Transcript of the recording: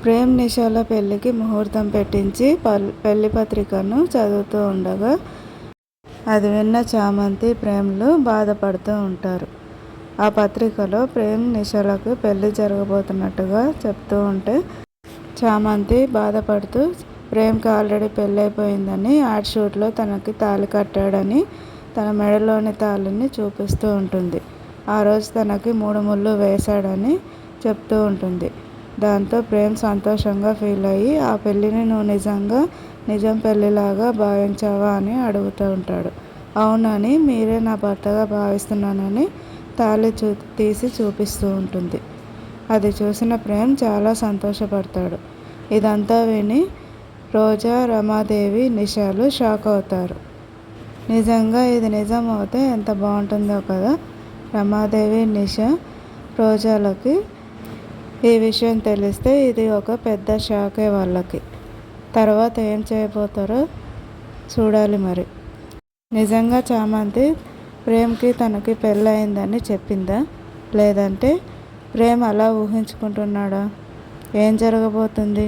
ప్రేమ్ నిషాల పెళ్లికి ముహూర్తం పెట్టించి పెళ్లి పత్రికను చదువుతూ ఉండగా అది విన్న చామంతి, ప్రేమ్లు బాధపడుతూ ఉంటారు. ఆ పత్రికలో ప్రేమ్ నిషాలకు పెళ్లి జరగబోతున్నట్టుగా చెప్తూ ఉంటే చామంతి బాధపడుతూ ప్రేమ్కి ఆల్రెడీ పెళ్ళైపోయిందని, యాడ్ షూట్లో తనకి తాళి కట్టాడని తన మెడలోని తాళిని చూపిస్తూ ఉంటుంది. ఆ రోజు తనకి 3 ముళ్ళు వేశాడని చెప్తూ ఉంటుంది. దాంతో ప్రేమ్ సంతోషంగా ఫీల్ అయ్యి ఆ పెళ్ళిని నువ్వు నిజంగా నిజం పెళ్ళిలాగా భావించావా అని అడుగుతూ ఉంటాడు. అవునని, మీరే నా భర్తగా భావిస్తున్నానని తాళి తీసి చూపిస్తూ ఉంటుంది. అది చూసిన ప్రేమ్ చాలా సంతోషపడతాడు. ఇదంతా విని రోజా, రమాదేవి, నిషాలు షాక్ అవుతారు. నిజంగా ఇది నిజం అవుతే ఎంత బాగుంటుందో కదా. రమాదేవి, నిషా, రోజాలకి ఈ విషయం తెలిస్తే ఇది ఒక పెద్ద షాకే వాళ్ళకి. తర్వాత ఏం చేయబోతారో చూడాలి మరి. నిజంగా చామంతి ప్రేమ్కి తనకి పెళ్ళయిందని చెప్పిందా, లేదంటే ప్రేమ్ అలా ఊహించుకుంటున్నాడా? ఏం జరగబోతుంది?